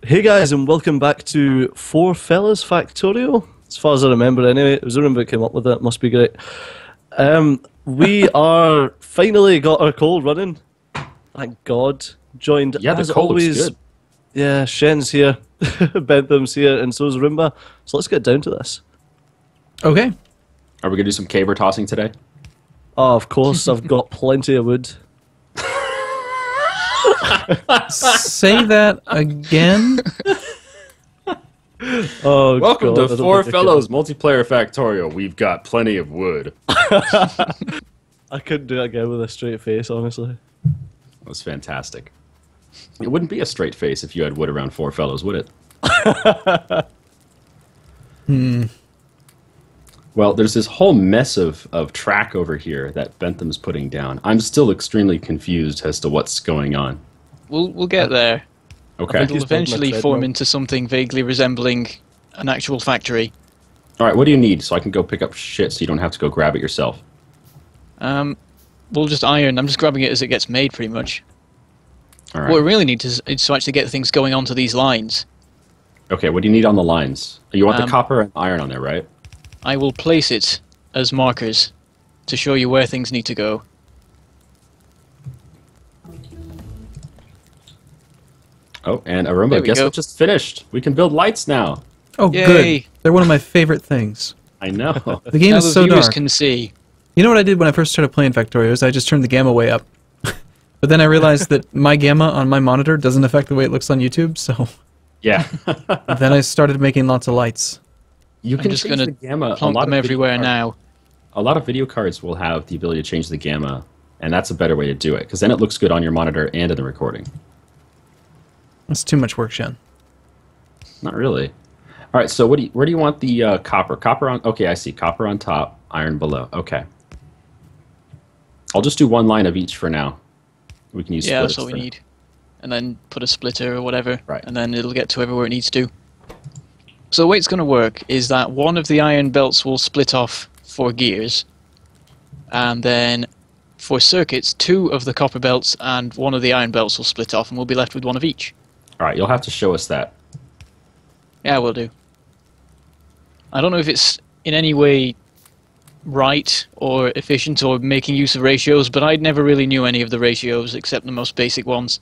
Hey guys, and welcome back to Four Fellas Factorio. As far as I remember, anyway, it was Arumba that came up with it. Must be great. We are finally got our call running. Thank God. Joined Yeah, the as call always. looks good. Yeah, Shen's here, Bentham's here, and so is Arumba. So let's get down to this. Okay. Are we gonna do some caber tossing today? Oh, of course, I've got plenty of wood. Say that again. Oh, Welcome God, I to don't Four think I Fellows Multiplayer Factorio. We've got plenty of wood. I couldn't do it again with a straight face, honestly. That was fantastic. It wouldn't be a straight face if you had wood around Four Fellows, would it? Well, there's this whole mess of track over here that Bentham's putting down. I'm still extremely confused as to what's going on. We'll get there. Okay. It'll He's building a eventually form treadmill. into something vaguely resembling an actual factory. All right, what do you need so I can go pick up shit so you don't have to go grab it yourself? We'll just iron. I'm just grabbing it as it gets made, pretty much. All What we right. really need is to actually get things going onto these lines. Okay, what do you need on the lines? You want the Um, copper and iron on there, right? I will place it as markers to show you where things need to go. Oh, and There Arumba, we guess go. what just finished? We can build lights now. Oh, Yay. good. They're one of my favorite things. I know. The game Now is the so viewers dark. can see. You know what I did when I first started playing Factorio is I just turned the gamma way up. But then I realized that my gamma on my monitor doesn't affect the way it looks on YouTube, so Yeah. then I started making lots of lights. You I'm can just change going the to gamma. plonk them everywhere now. A lot of video cards will have the ability to change the gamma, and that's a better way to do it, because then it looks good on your monitor and in the recording. That's too much work, Shen. Not really. All right, so where do you want the copper? Copper on... Okay, I see. Copper on top, iron below. Okay. I'll just do one line of each for now. We can use Yeah, that's splitters what we for need. And then put a splitter or whatever, Right. and then it'll get to everywhere it needs to. So the way it's going to work is that one of the iron belts will split off for gears, and then for circuits, two of the copper belts and one of the iron belts will split off, and we'll be left with one of each. All right, you'll have to show us that. Yeah, we'll do. I don't know if it's in any way right or efficient or making use of ratios, but I never really knew any of the ratios except the most basic ones.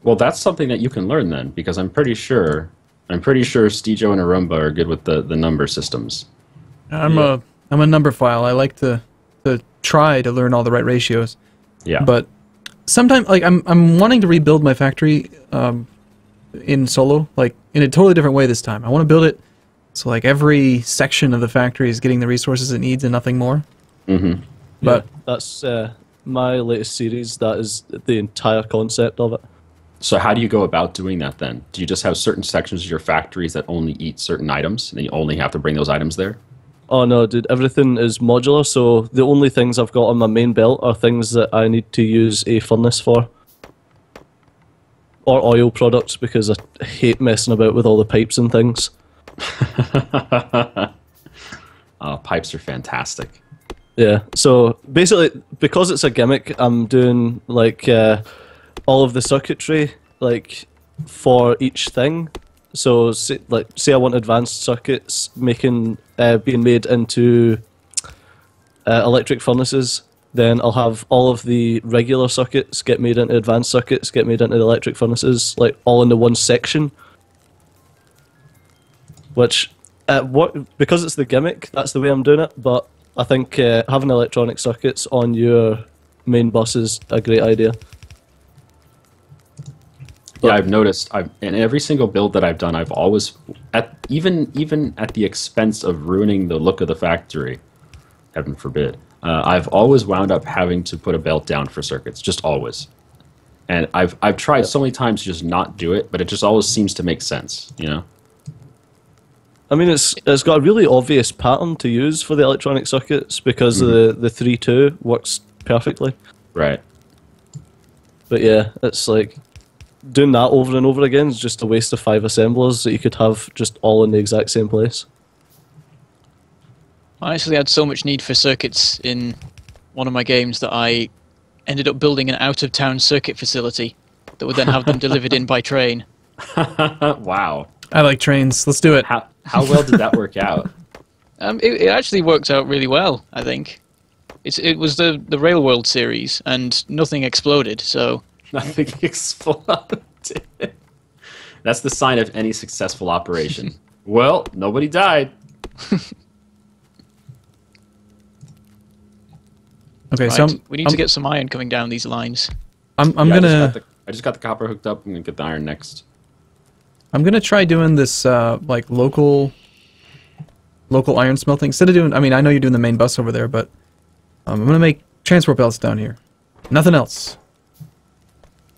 Well, that's something that you can learn then, because I'm pretty sure Steejo and Arumba are good with the number systems. I'm a number file. I like to try to learn all the right ratios. Yeah. But sometimes, like, I'm wanting to rebuild my factory in solo, like in a totally different way this time. I want to build it so like every section of the factory is getting the resources it needs and nothing more. Mm-hmm. But Yeah, that's my latest series. That is the entire concept of it. So how do you go about doing that then? Do you just have certain sections of your factories that only eat certain items, and then you only have to bring those items there? Oh no, dude, everything is modular, so the only things I've got on my main belt are things that I need to use a furnace for. Or oil products, because I hate messing about with all the pipes and things. Pipes are fantastic. Yeah, so basically, because it's a gimmick, I'm doing like all of the circuitry like for each thing. So, say I want advanced circuits being made into electric furnaces, then I'll have all of the regular circuits get made into advanced circuits, get made into electric furnaces, like all into one section. Which, because it's the gimmick, that's the way I'm doing it. But I think having electronic circuits on your main bus is a great idea. Yeah, I've noticed. In every single build that I've done, I've always, even at the expense of ruining the look of the factory, heaven forbid, I've always wound up having to put a belt down for circuits, just always. And I've tried so many times to just not do it, but it just always seems to make sense, you know? I mean, it's got a really obvious pattern to use for the electronic circuits because the 3-2 works perfectly. Right. But yeah, it's like doing that over and over again is just a waste of 5 assemblers that you could have just all in the exact same place. I actually had so much need for circuits in one of my games that I ended up building an out-of-town circuit facility that would then have them delivered in by train. Wow. I like trains. Let's do it. How well did that work out? It actually worked out really well, I think. It was the Rail World series, and nothing exploded, so... Nothing exploded. That's the sign of any successful operation. Well, nobody died. Okay, Right, so we need to get some iron coming down these lines. I'm Yeah, gonna I just got the copper hooked up. I'm gonna get the iron next. I'm gonna try doing this like local iron smelting instead of doing. I mean, I know you're doing the main bus over there, but I'm gonna make transport belts down here. Nothing else.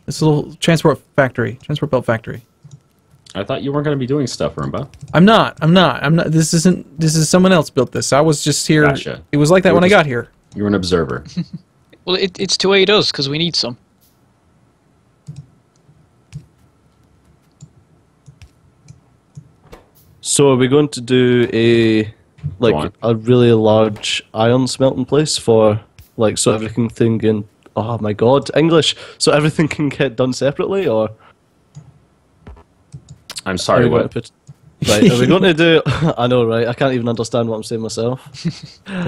This little transport belt factory. I thought you weren't gonna be doing stuff, Arumba. I'm not. This is someone else built this. I was just here. Gotcha. It was like that You were when I just- got here. You're an observer. Well, it's to aid us, because we need some. So are we going to do a Go on. a really large iron smelting place for like so everything can oh my god, English. So everything can get done separately, or I'm are sorry, we going what? to put right, are we going to do I know, right? I can't even understand what I'm saying myself.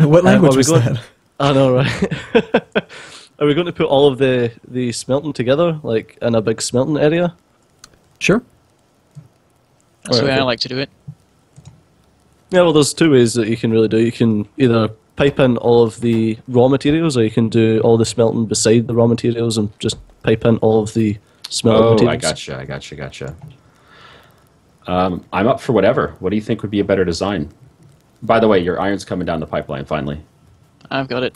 What language are we was going- that? I know, right? Are we going to put all of the smelting together, like in a big smelting area? Sure. That's the way Alright, I okay. like to do it. Yeah, well, there's two ways that you can really do. You can either pipe in all of the raw materials, or you can do all the smelting beside the raw materials and just pipe in all of the smelting Oh, materials. I gotcha. I'm up for whatever. What do you think would be a better design? By the way, your iron's coming down the pipeline finally. I've got it.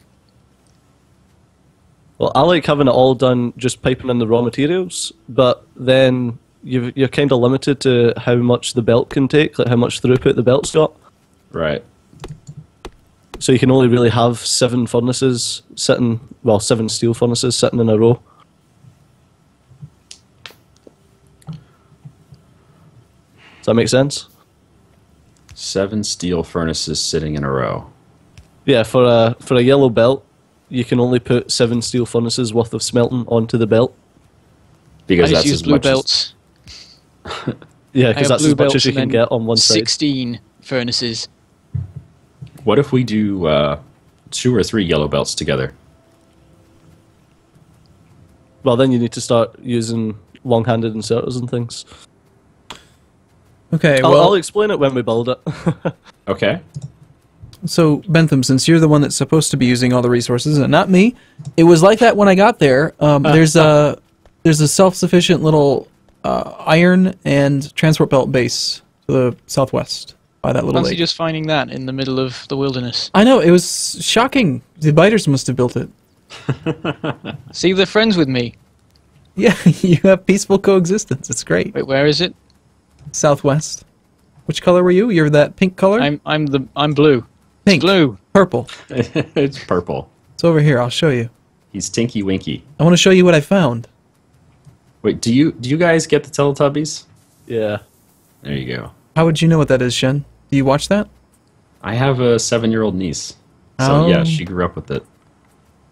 Well, I like having it all done just piping in the raw materials, but then you're kind of limited to how much the belt can take, like how much throughput the belt's got. Right. So you can only really have 7 furnaces sitting, well, 7 steel furnaces sitting in a row. Does that make sense? 7 steel furnaces sitting in a row. Yeah, for a yellow belt, you can only put 7 steel furnaces worth of smelting onto the belt. Because I that's just use as blue much belts. Yeah, I because have that's blue as much belts as you and can then get on one side. 16 furnaces. What if we do 2 or 3 yellow belts together? Well, then you need to start using long-handed inserters and things. Okay. I'll Well, explain it when we build it. Okay. so Bentham, since you're the one that's supposed to be using all the resources and not me, it was like that when I got there. There's a self-sufficient little iron and transport belt base to the southwest by that little Fancy lake. just finding that in the middle of the wilderness. I know, it was shocking. The biters must have built it. See, they're friends with me. Yeah, you have peaceful coexistence. It's great. Wait, where is it? Southwest. Which color were you? You're that pink color? I'm blue. pink. Blue. Purple. It's purple. It's over here. I'll show you. He's Tinky Winky. I want to show you what I found. Wait, do you guys get the Teletubbies? Yeah. There you go. How would you know what that is, Shen? Do you watch that? I have a 7-year-old niece. So Oh. yeah, she grew up with it.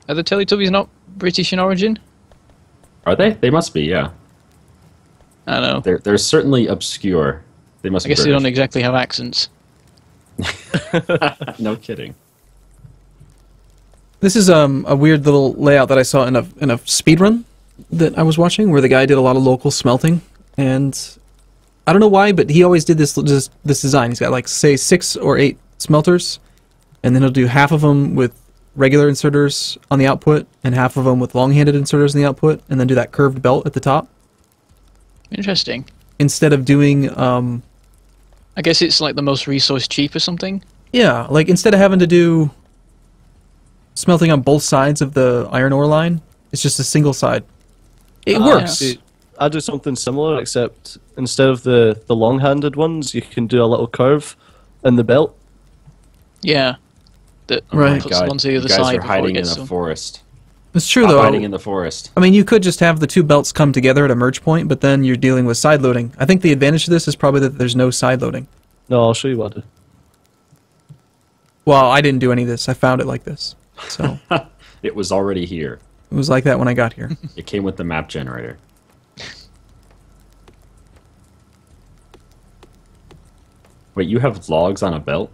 Are the Teletubbies not British in origin? Are they? They must be, yeah. I don't know. They're certainly obscure. They must I be guess they don't British. exactly have accents. No kidding. This is a weird little layout that I saw in a speed run that I was watching, where the guy did a lot of local smelting, and I don't know why, but he always did this design. He's got like say 6 or 8 smelters, and then he'll do half of them with regular inserters on the output, and half of them with long-handed inserters in the output, and then do that curved belt at the top. Interesting. Instead of doing, I guess it's like the most resource cheap or something. yeah, like instead of having to do smelting on both sides of the iron ore line, it's just a single side. It works. See, I do something similar, except instead of the long-handed ones, you can do a little curve in the belt. Yeah. That Right. puts them onto the other you guys side are before it hiding in gets a to 'em. forest. It's true Stop though. hiding in the forest. I mean, you could just have the two belts come together at a merge point, but then you're dealing with side loading. I think the advantage of this is probably that there's no side loading. No, I'll show you what I do. Well, I didn't do any of this. I found it like this. So It was already here. it was like that when I got here. It came with the map generator. Wait, you have logs on a belt?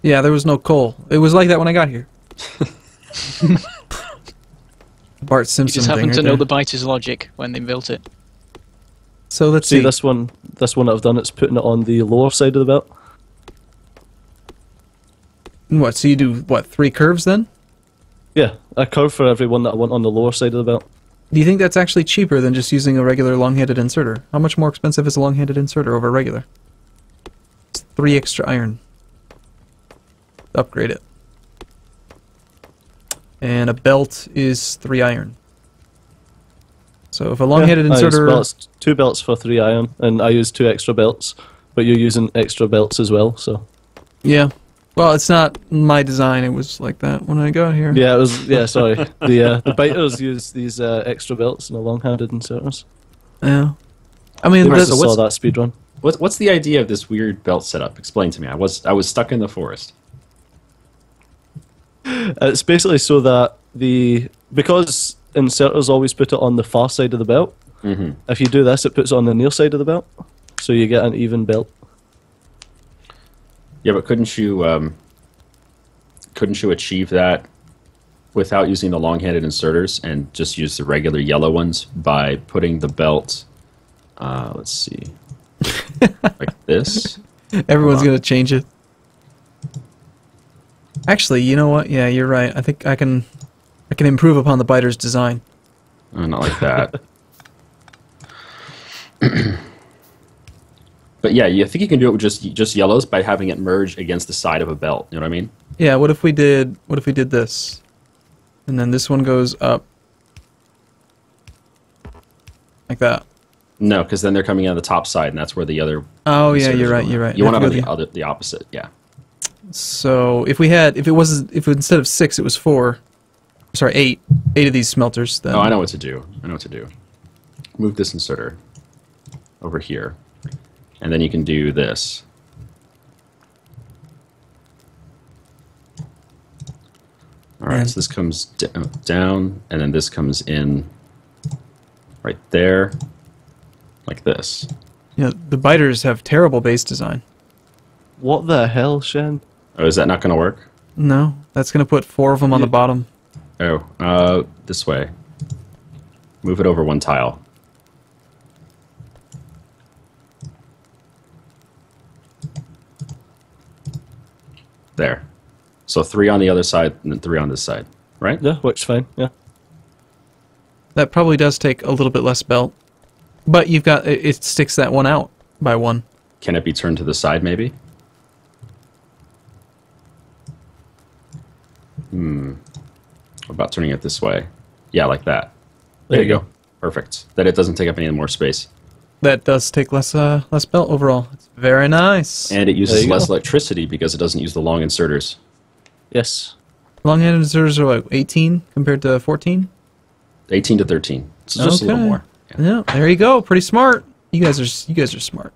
Yeah, there was no coal. It was like that when I got here. Bart You Simpson just thing happened right to know there. the biters' logic when they built it. So let's See see. this one that I've done. It's putting it on the lower side of the belt. What? So you do what? 3 curves then? Yeah, a curve for every one that I want on the lower side of the belt. Do you think that's actually cheaper than just using a regular long-handed inserter? How much more expensive is a long-handed inserter over a regular? It's 3 extra iron. Upgrade it. And a belt is 3 iron. So if a long-handed I use inserter... 2 belts for 3 iron, and I use 2 extra belts. But you're using extra belts as well, so... Yeah. Well, it's not my design. It was like that when I got here. Yeah, it was. Yeah, sorry. The biters use these extra belts and the long-handed inserters. Yeah. I mean, You Right, must that's, have so saw that speed run. What's the idea of this weird belt setup? Explain to me. I was stuck in the forest. It's basically so that because inserters always put it on the far side of the belt. Mm-hmm. If you do this, it puts it on the near side of the belt, so you get an even belt. Yeah, but couldn't you achieve that without using the long-handed inserters and just use the regular yellow ones by putting the belt, let's see, like this? everyone's going to change it. Actually, you know what? Yeah, you're right. I think I can improve upon the biter's design. Oh, not like that. But yeah, I think you can do it with just yellows by having it merge against the side of a belt. You know what I mean? Yeah, what if we did this? And then this one goes up. Like that. No, because then they're coming on the top side, and that's where the other. Oh yeah, inserters you're are right, going. you're right. You want Have it to on go the opposite, yeah. So if instead of 6 it was 4. Sorry, 8 of these smelters, then Oh, I know what to do. Move this inserter over here, and then you can do this. All right, And- so this comes down, and then this comes in right there, like this. you know, the biters have terrible base design. What the hell, Shen? Oh, is that not going to work? No, that's going to put 4 of them on the bottom. Oh, this way. Move it over 1 tile. There. So 3 on the other side, and then 3 on this side, right? Yeah, works fine. Yeah. That probably does take a little bit less belt. But you've got it sticks that one out by 1. Can it be turned to the side, maybe? What about turning it this way? Yeah, like that. There you go. Perfect. That it doesn't take up any more space. That does take less belt overall. It's very nice. And it There uses you less go. electricity because it doesn't use the long inserters. Yes. Long-handed inserters are like 18 compared to 14. 18 to 13. So just a little Okay. more. Yeah, there you go. Pretty smart. You guys are smart.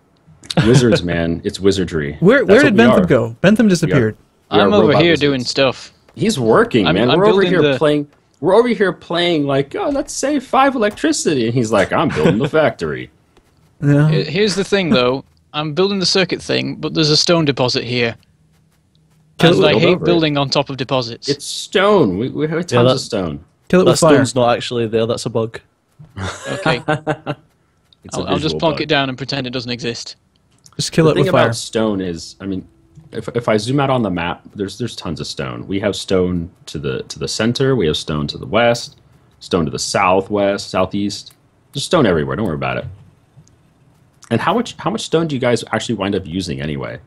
Wizards, man. It's wizardry. Where That's did what we Bentham are. go? Bentham disappeared. We are I'm over robot here wizards. doing stuff. He's working, man. I'm We're over building here the- playing. We're over here playing like, oh, let's save 5 electricity, and he's like, I'm building the factory. Yeah. Here's the thing, though. I'm building the circuit thing, but there's a stone deposit here. Kill And it I with- hate over it. building on top of deposits. It's stone. We have tons of stone. Kill it That with fire. stone's not actually there. That's a bug. Okay. It's a I'll just visual plonk bug. it down and pretend it doesn't exist. Just kill The it thing with about fire. stone is, I mean, if I zoom out on the map, there's tons of stone. We have stone to the center. We have stone to the west. Stone to the southwest, southeast. There's stone everywhere. Don't worry about it. And how much stone do you guys actually wind up using anyway?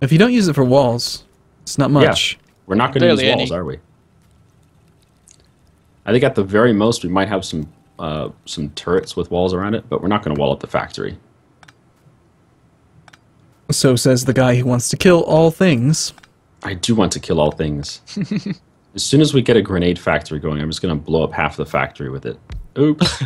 If you don't use it for walls, it's not much. We're not going to use Barely walls, any. are we? I think at the very most we might have some turrets with walls around it, but we're not going to wall up the factory. So says the guy who wants to kill all things. I do want to kill all things. As soon as we get a grenade factory going, I'm just going to blow up half the factory with it. Oops.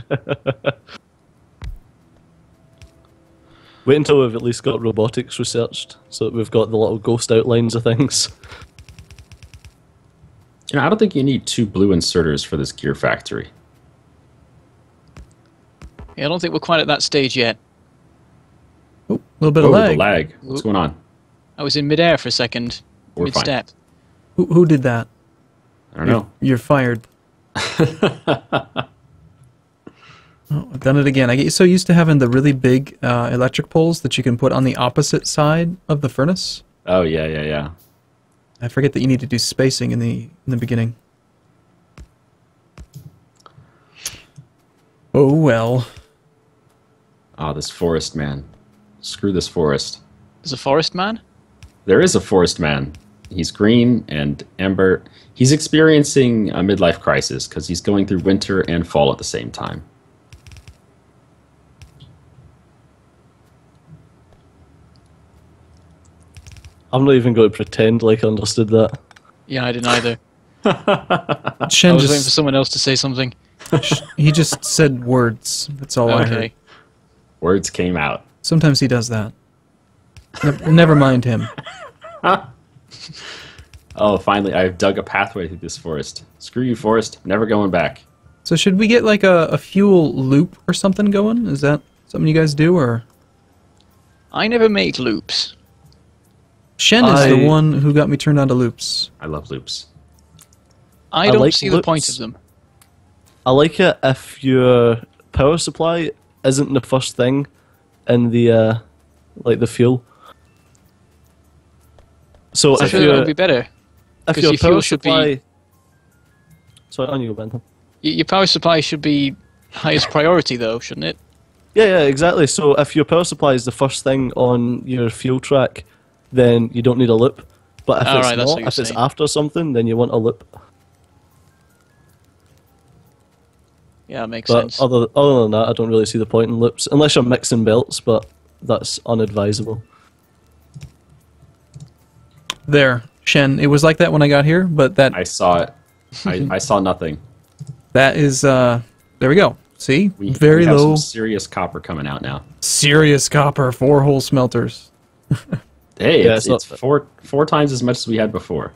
Wait until we've at least got robotics researched, so that we've got the little ghost outlines of things. You know, I don't think you need 2 blue inserters for this gear factory. Yeah, I don't think we're quite at that stage yet. Oh, a little bit Oh, of the lag. lag. What's going on? I was in midair for a second, We're fine. mid-step. Who did that? I don't know. You're fired. Oh, I've done it again. I get so used to having the really big electric poles that you can put on the opposite side of the furnace. Oh, yeah. I forget that you need to do spacing in the beginning. Oh well. Ah, this forest man. Screw this forest. There's a forest man? There is a forest man. He's green and amber. He's experiencing a midlife crisis because he's going through winter and fall at the same time. I'm not even going to pretend like I understood that. Yeah, I didn't either. I Shen was waiting for just someone else to say something. he just said words. That's all I heard. Okay. Words came out. Sometimes he does that. Never mind him. Oh, finally, I've dug a pathway through this forest. Screw you, forest. Never going back. So should we get like a fuel loop or something going? Is that something you guys do, or? I never make loops. Shen is the one who got me turned on to loops. I love loops. I don't like see the point loops. of them. I like it if your power supply isn't the first thing in the like the fuel. So I if feel that your would be better. if 'cause your your fuel power should supply, be- sorry, on you, Bentham. Your power supply should be highest priority, though, shouldn't it? Yeah, exactly. So if your power supply is the first thing on your fuel track, then you don't need a loop. But if it's Alright, that's not, what you're if it's saying. after something, then you want a loop. Yeah, that makes But sense. other than that, I don't really see the point in loops, unless you're mixing belts, but that's unadvisable. There, Shen. It was like that when I got here, but I saw it. I saw nothing. that is there we go. See, We very have low, some serious copper coming out now. serious copper, 4-hole smelters. Hey, Yeah, it's it's not- four times as much as we had before.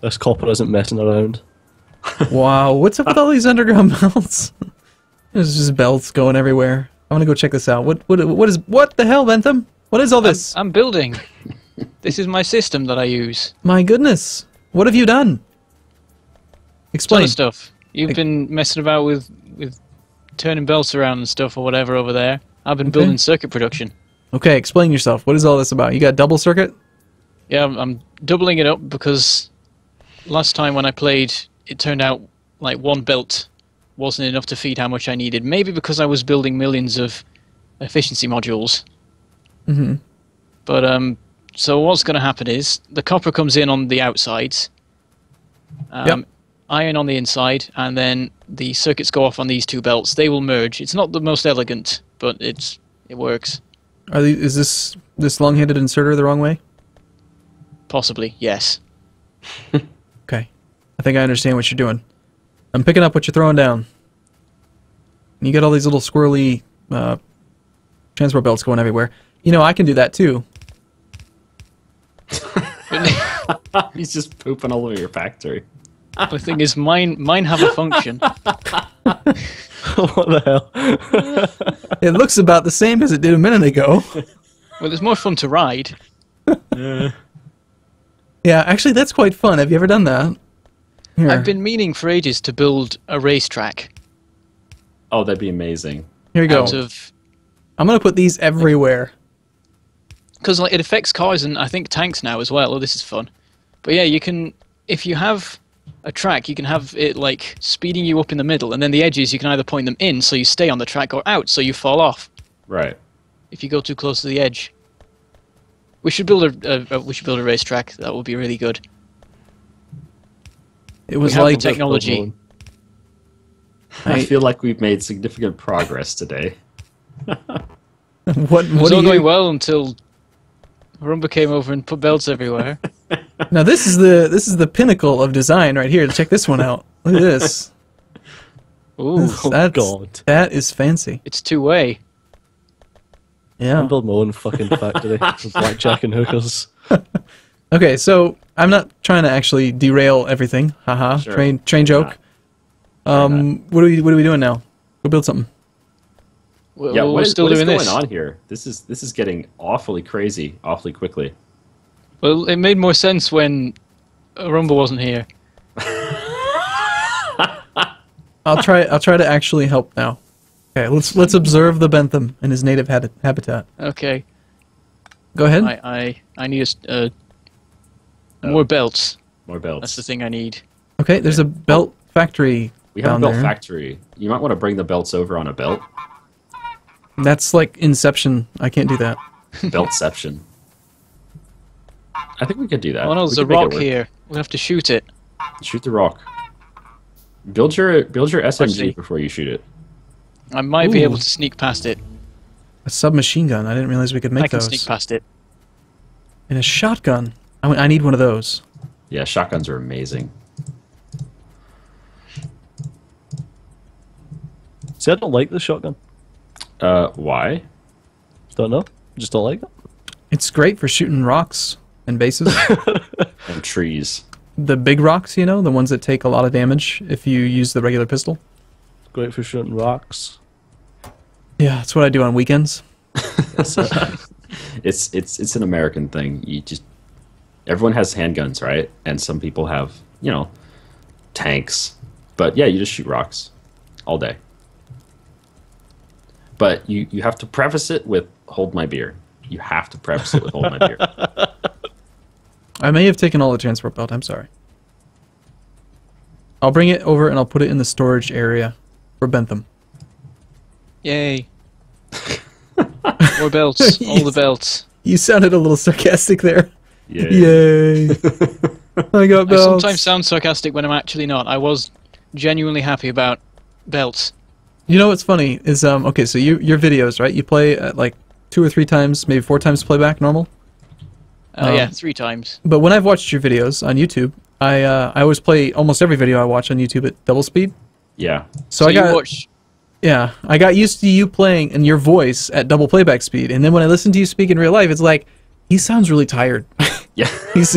This copper isn't messing around. Wow, what's up with all these underground belts? There's just belts going everywhere. I want to go check this out. What the hell, Bentham? What is all this? I'm building. This is my system that I use. My goodness, what have you done? Ton Explain. of stuff. You've been messing about with turning belts around and stuff or whatever over there. I've been building circuit production. Okay, explain yourself. What is all this about? You got double circuit? Yeah, I'm doubling it up because last time when I played, it turned out like one belt wasn't enough to feed how much I needed. Maybe because I was building millions of efficiency modules. Mm-hmm. But so what's going to happen is the copper comes in on the outsides, Yep. iron on the inside, and then the circuits go off on these two belts. They will merge. It's not the most elegant, but it works. Is this long-handed inserter the wrong way? Possibly, yes. Okay. I think I understand what you're doing. I'm picking up what you're throwing down. You got all these little squirrely transport belts going everywhere. You know, I can do that too. He's just pooping all over your factory. The thing is, mine have a function. What the hell? It looks about the same as it did a minute ago. Well, it's more fun to ride. Yeah, actually, that's quite fun. Have you ever done that? Here. I've been meaning for ages to build a racetrack Oh, that'd be amazing. Here you go. out of... I'm gonna put these everywhere. Because like, it affects cars and I think tanks now as well. Oh, this is fun. But yeah, you can... If you have a track, you can have it like speeding you up in the middle, and then the edges, you can either point them in so you stay on the track, or out so you fall off Right. if you go too close to the edge. We should build a racetrack. That would be really good. It was have like the technology. I feel like we've made significant progress today. what It was do all you? going well until Arumba came over and put belts everywhere. Now this is the pinnacle of design right here. Check this one out. Look at this. Ooh, God. That is fancy. it's two-way. I'm Yeah. building my own fucking factory with blackjack and hookers. Okay, so I'm not trying to actually derail everything. Haha. Sure. Train You're joke. not. What are we doing now? Go build something. We're still what is doing going this. on here? This is getting awfully crazy, awfully quickly. Well, it made more sense when Arumba wasn't here. I'll try to actually help now. Okay, let's observe the Bentham in his native habitat. Okay. Go ahead. I need more belts. More belts. That's the thing I need. Okay, there's a belt factory. We have down a belt there. factory. You might want to bring the belts over on a belt. That's like Inception. I can't do that. Beltception. I think we could do that. Oh no, We there's a could make it rock work. here. We'll have to shoot it. Shoot the rock. Build your SMG Actually- before you shoot it. I might be Ooh. able to sneak past it. A submachine gun. I didn't realize we could make I can those. sneak past it. And a shotgun. I need one of those. Yeah, shotguns are amazing. See, I don't like the shotgun. Why? Don't know. Just don't like it. It's great for shooting rocks and bases. And trees. The big rocks, you know, the ones that take a lot of damage if you use the regular pistol. Great for shooting rocks. Yeah, that's what I do on weekends. That's it. It's an American thing. Everyone has handguns, right? And some people have, tanks. But yeah, you just shoot rocks all day. But you have to preface it with "hold my beer." You have to preface it with "hold my beer." I may have taken all the transport belt. I'm sorry. I'll bring it over and I'll put it in the storage area for Bentham. Yay. More belts. All the belts. You sounded a little sarcastic there. Yeah. Yay! I got I belts. sometimes sound sarcastic when I'm actually not. I was genuinely happy about belts. You know what's funny is okay, so your videos, right? You play at like 2 or 3 times, maybe 4 times playback normal. Yeah, 3 times. But when I've watched your videos on YouTube, I always play almost every video I watch on YouTube at double speed. Yeah. So I you got watch. yeah, I got used to you playing and your voice at double playback speed, and then when I listen to you speak in real life, it's like he sounds really tired. Yeah. he's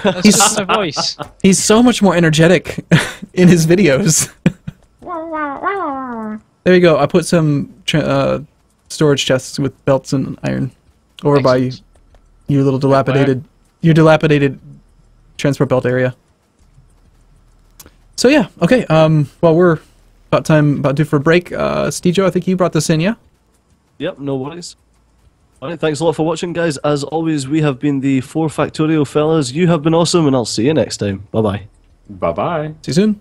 That's he's just my voice. he's so much more energetic in his videos. There you go. I put some storage chests with belts and iron over by Excellent. your little dilapidated transport belt area. So yeah, okay. Well, we're about due for a break. Steejo, I think you brought this in, yeah? Yep, no worries. Alright, thanks a lot for watching, guys. As always, we have been the 4 Factorio fellas. You have been awesome, and I'll see you next time. Bye-bye. Bye bye. See you soon.